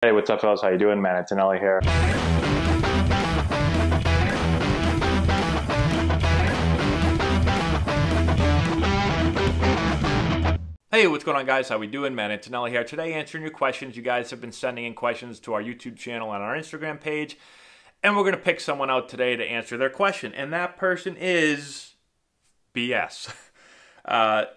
Hey, what's up, fellas? How you doing, man? Antonelli here. Hey, what's going on, guys? How we doing? Man, Antonelli here. Today, answering your questions. You guys have been sending in questions to our YouTube channel and our Instagram page, and we're going to pick someone out today to answer their question, and that person is BS.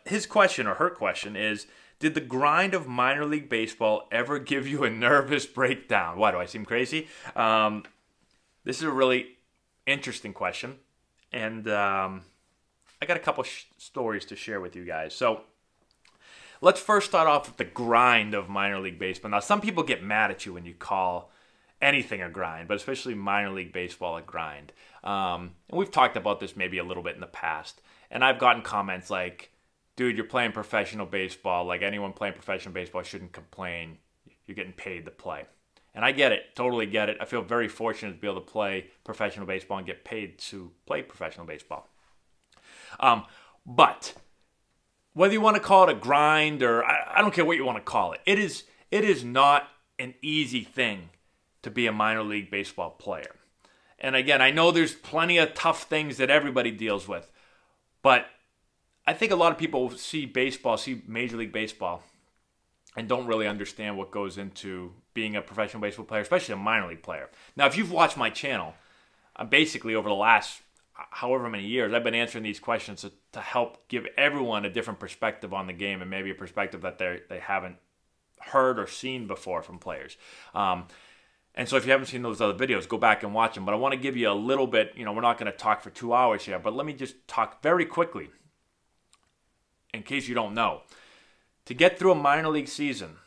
His question, or her question, is, did the grind of minor league baseball ever give you a nervous breakdown? Why, do I seem crazy? This is a really interesting question, and I got a couple stories to share with you guys. So let's first start off with the grind of minor league baseball. Now, some people get mad at you when you call anything a grind, but especially minor league baseball a grind. And we've talked about this maybe a little bit in the past, and I've gotten comments like, dude, you're playing professional baseball. Like, anyone playing professional baseball shouldn't complain. You're getting paid to play. And I get it. Totally get it. I feel very fortunate to be able to play professional baseball and get paid to play professional baseball. But whether you want to call it a grind or I don't care what you want to call it, it is not an easy thing to be a minor league baseball player. And again, I know there's plenty of tough things that everybody deals with, but I think a lot of people see baseball, see Major League Baseball, and don't really understand what goes into being a professional baseball player, especially a minor league player. Now, if you've watched my channel, basically over the last however many years, I've been answering these questions to help give everyone a different perspective on the game, and maybe a perspective that they haven't heard or seen before from players. And so if you haven't seen those other videos, go back and watch them. But I want to give you a little bit, we're not going to talk for 2 hours here, but let me just talk very quickly, in case you don't know. To get through a minor league season,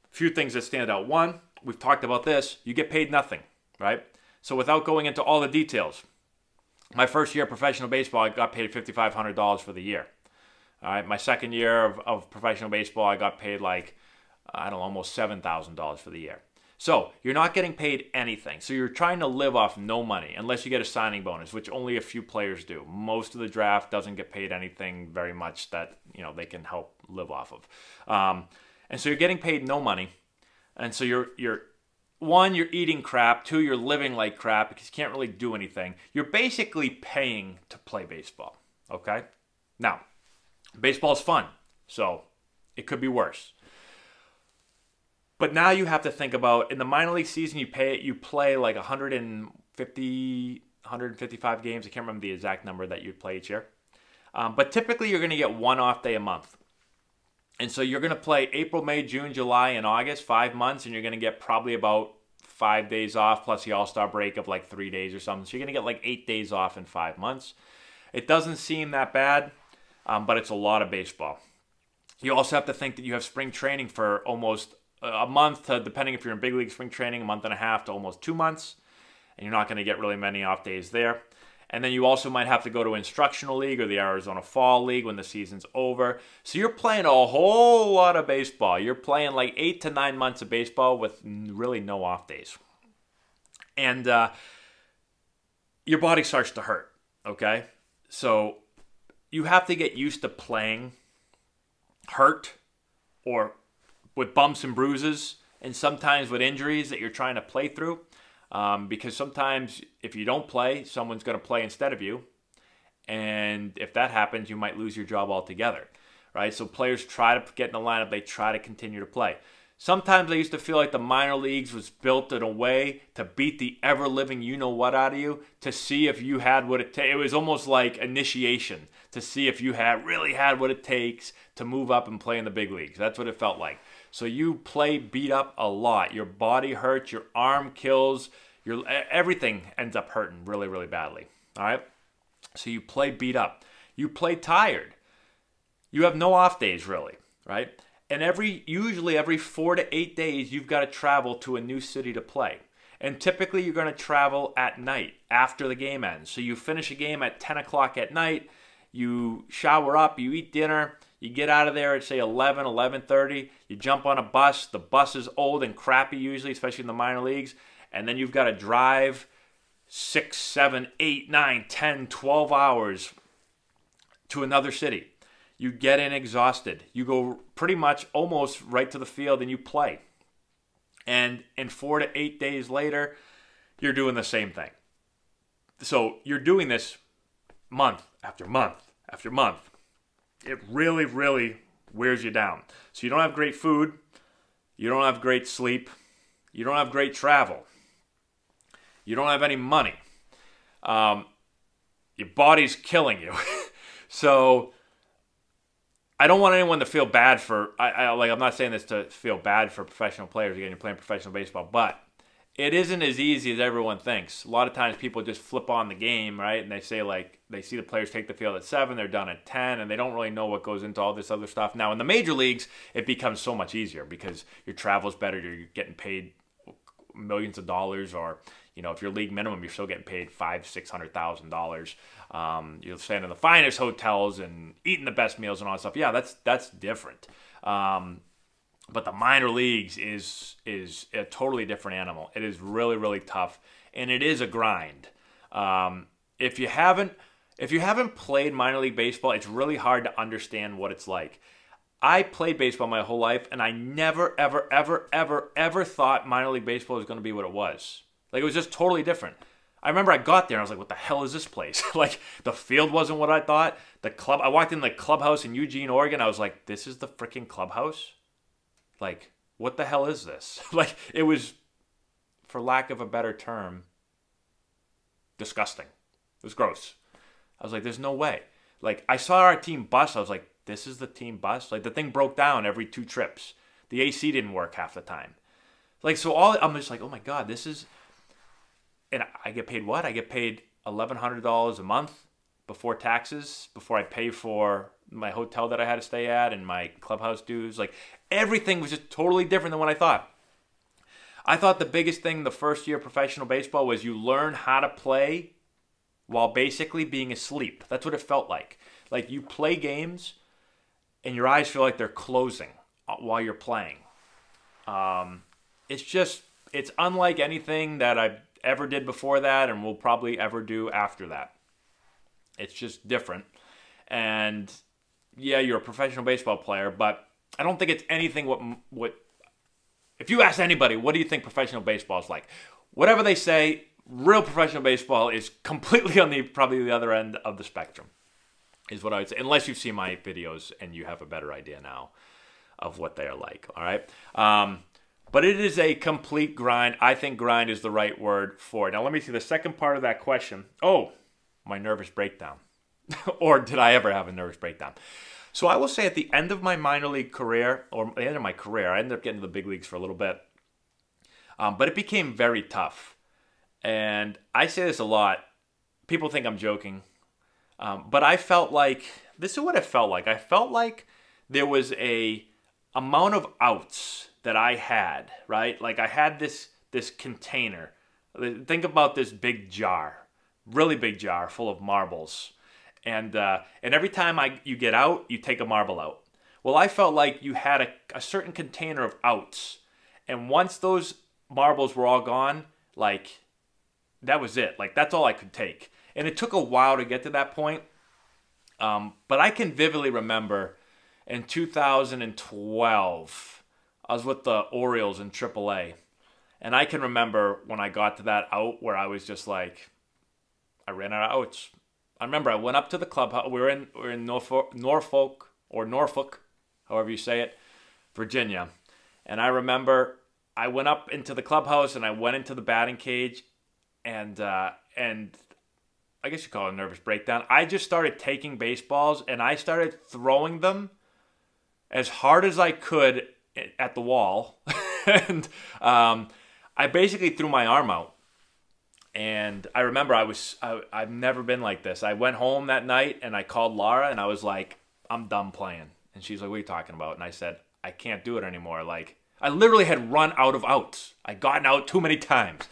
a few things that stand out. One, we've talked about this, you get paid nothing, right? So without going into all the details, my first year of professional baseball, I got paid $5,500 for the year. All right, my second year of professional baseball, I got paid like, I don't know, almost $7,000 for the year. So you're not getting paid anything. So you're trying to live off no money, unless you get a signing bonus, which only a few players do. Most of the draft doesn't get paid anything very much that they can help live off of. And so you're getting paid no money, and so you're one, you're eating crap. Two, you're living like crap because you can't really do anything. You're basically paying to play baseball. Okay, now baseball's fun, so it could be worse. But now you have to think about, in the minor league season, you play like 150, 155 games. I can't remember the exact number that you'd play each year. But typically you're going to get one off day a month. And so you're going to play April, May, June, July, and August, 5 months, and you're going to get probably about 5 days off, plus the All-Star break of like 3 days or something. So you're going to get like 8 days off in 5 months. It doesn't seem that bad, but it's a lot of baseball. You also have to think that you have spring training for almost a month, depending if you're in big league spring training, a month and a half to almost 2 months, and you're not going to get really many off days there. And then you also might have to go to instructional league or the Arizona Fall League when the season's over. So you're playing a whole lot of baseball. You're playing like 8 to 9 months of baseball with really no off days. And your body starts to hurt, okay? So you have to get used to playing hurt, or with bumps and bruises, and sometimes with injuries that you're trying to play through. Because sometimes if you don't play, someone's going to play instead of you. And if that happens, you might lose your job altogether, right? So players try to get in the lineup. They try to continue to play. Sometimes I used to feel like the minor leagues was built in a way to beat the ever-living you-know-what out of you, to see if you had what it takes. It was almost like initiation, to see if you really had what it takes to move up and play in the big leagues. That's what it felt like. So you play beat up a lot. Your body hurts, your arm kills, everything ends up hurting really, really badly. All right? So you play beat up. You play tired. You have no off days, really, right? And usually every 4 to 8 days, you've got to travel to a new city to play. And typically you're going to travel at night after the game ends. So you finish a game at 10 o'clock at night, you shower up, you eat dinner, you get out of there at, say, 11, 11:30. You jump on a bus. The bus is old and crappy usually, especially in the minor leagues. And then you've got to drive 6, 7, 8, 9, 10, 12 hours to another city. You get in exhausted. You go pretty much almost right to the field and you play. And 4 to 8 days later, you're doing the same thing. So you're doing this month after month after month. It really, really wears you down. So you don't have great food. You don't have great sleep. You don't have great travel. You don't have any money. Your body's killing you. So I don't want anyone to feel bad for, I'm not saying this to feel bad for professional players. Again, you're playing professional baseball, but it isn't as easy as everyone thinks. A lot of times people just flip on the game, right? And they say, like, they see the players take the field at 7, they're done at 10, and they don't really know what goes into all this other stuff. Now, in the major leagues, it becomes so much easier because your travel's better, you're getting paid millions of dollars, or, you know, if you're league minimum, you're still getting paid $500,000-$600,000. You're staying in the finest hotels and eating the best meals and all that stuff. Yeah, that's different. But the minor leagues is a totally different animal. It is really, really tough, and it is a grind. If you haven't played minor league baseball, it's really hard to understand what it's like. I played baseball my whole life, and I never, ever, ever, ever, ever thought minor league baseball was going to be what it was. Like, it was just totally different. I remember I got there and I was like, what the hell is this place? Like, the field wasn't what I thought. I walked in the clubhouse in Eugene, Oregon. I was like, this is the freaking clubhouse? Like, what the hell is this? Like, it was, for lack of a better term, disgusting. It was gross. I was like, there's no way. Like, I saw our team bus. I was like, this is the team bus? Like, the thing broke down every 2 trips. The AC didn't work half the time. Like, so I'm just like, oh my God, this is, and I get paid what? I get paid $1,100 a month before taxes, before I pay for my hotel that I had to stay at and my clubhouse dues. Like, everything was just totally different than what I thought. I thought the biggest thing the first year of professional baseball was you learn how to play while basically being asleep. That's what it felt like. Like, you play games and your eyes feel like they're closing while you're playing. It's unlike anything that I ever did before that and will probably ever do after that. It's just different. And yeah, you're a professional baseball player, but I don't think it's anything what if you ask anybody, what do you think professional baseball is like? Whatever they say, real professional baseball is completely on probably the other end of the spectrum, is what I would say, unless you've seen my videos and you have a better idea now of what they are like, all right? But it is a complete grind. I think grind is the right word for it. Now, let me see the second part of that question. Oh, my nervous breakdown. Or did I ever have a nervous breakdown? So I will say at the end of my minor league career, or the end of my career, I ended up getting to the big leagues for a little bit. But it became very tough. And I say this a lot. People think I'm joking. But I felt like, this is what it felt like. I felt like there was a amount of outs that I had, right? Like, I had this container. Think about this big jar, really big jar full of marbles. And every time you get out, you take a marble out. Well, I felt like you had a certain container of outs. And once those marbles were all gone, like, that was it. Like, that's all I could take. And it took a while to get to that point. But I can vividly remember in 2012, I was with the Orioles in AAA. And I can remember when I got to that out where I was just like, I ran out of outs. I remember I went up to the clubhouse. We were in Norfolk, however you say it, Virginia. And I remember I went up into the clubhouse and I went into the batting cage, and I guess you call it a nervous breakdown. I just started taking baseballs and I started throwing them as hard as I could at the wall. And I basically threw my arm out. And I remember I've never been like this. I went home that night and I called Laura and I was like, I'm done playing. And she's like, what are you talking about? And I said, I can't do it anymore. Like, I literally had run out of outs. I'd gotten out too many times.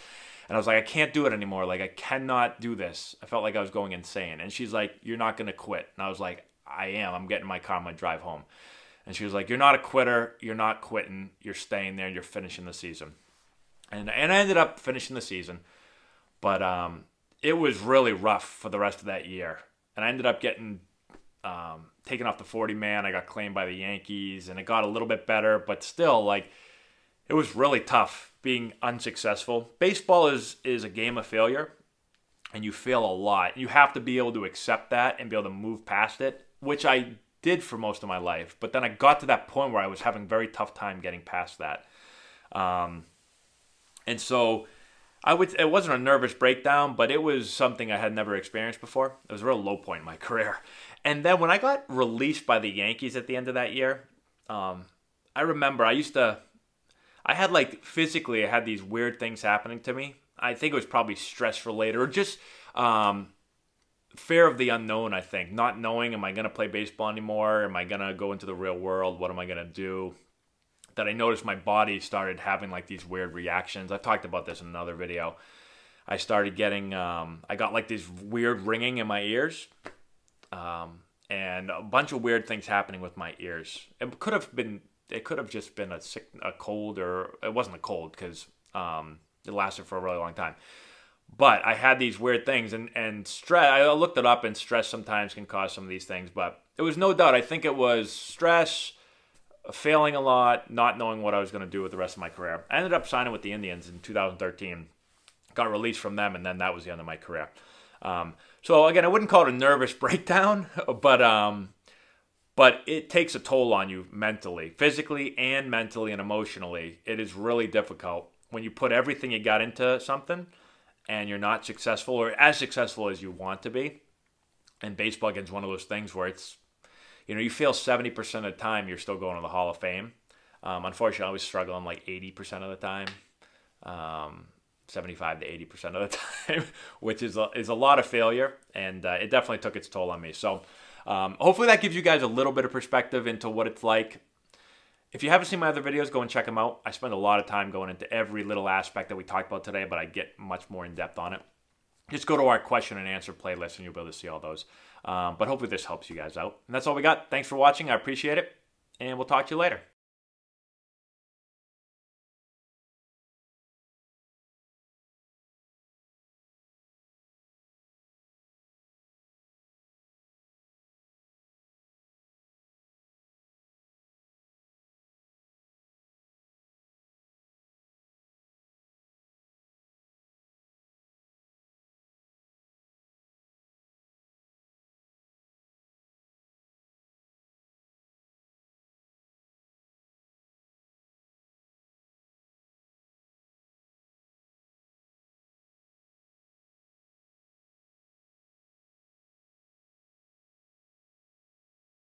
And I was like, I can't do it anymore. Like, I cannot do this. I felt like I was going insane. And she's like, you're not going to quit. And I was like, I am. I'm getting in my car. I'm going to drive home. And she was like, you're not a quitter. You're not quitting. You're staying there. You're finishing the season. And I ended up finishing the season. But it was really rough for the rest of that year. And I ended up getting taken off the 40-man. I got claimed by the Yankees. And it got a little bit better. But still, like, it was really tough being unsuccessful. Baseball is a game of failure, and you fail a lot. You have to be able to accept that and be able to move past it, which I did for most of my life. But then I got to that point where I was having a very tough time getting past that. And so it wasn't a nervous breakdown, but it was something I had never experienced before. It was a real low point in my career. And then when I got released by the Yankees at the end of that year, I remember I had like physically, I had these weird things happening to me. I think it was probably stress related or just fear of the unknown, I think. Not knowing, am I going to play baseball anymore? Am I going to go into the real world? What am I going to do? That I noticed my body started having like these weird reactions. I talked about this in another video. I started getting, I got like this weird ringing in my ears. And a bunch of weird things happening with my ears. It could have just been a cold, or it wasn't a cold because it lasted for a really long time. But I had these weird things, and stress, I looked it up, and stress sometimes can cause some of these things. But it was no doubt, I think it was stress, failing a lot, not knowing what I was going to do with the rest of my career. I ended up signing with the Indians in 2013, got released from them, and then that was the end of my career. So again, I wouldn't call it a nervous breakdown, but it takes a toll on you mentally, physically and mentally and emotionally. It is really difficult when you put everything you got into something and you're not successful or as successful as you want to be. And baseball again is one of those things where it's, you feel 70% of the time you're still going to the Hall of Fame. Unfortunately, I was struggling like 80% of the time. 75 to 80% of the time, which is a lot of failure, and it definitely took its toll on me. So hopefully that gives you guys a little bit of perspective into what it's like. If you haven't seen my other videos, go and check them out. I spend a lot of time going into every little aspect that we talked about today, but I get much more in depth on it. Just go to our question and answer playlist and you'll be able to see all those. But hopefully this helps you guys out. And that's all we got. Thanks for watching. I appreciate it, and we'll talk to you later.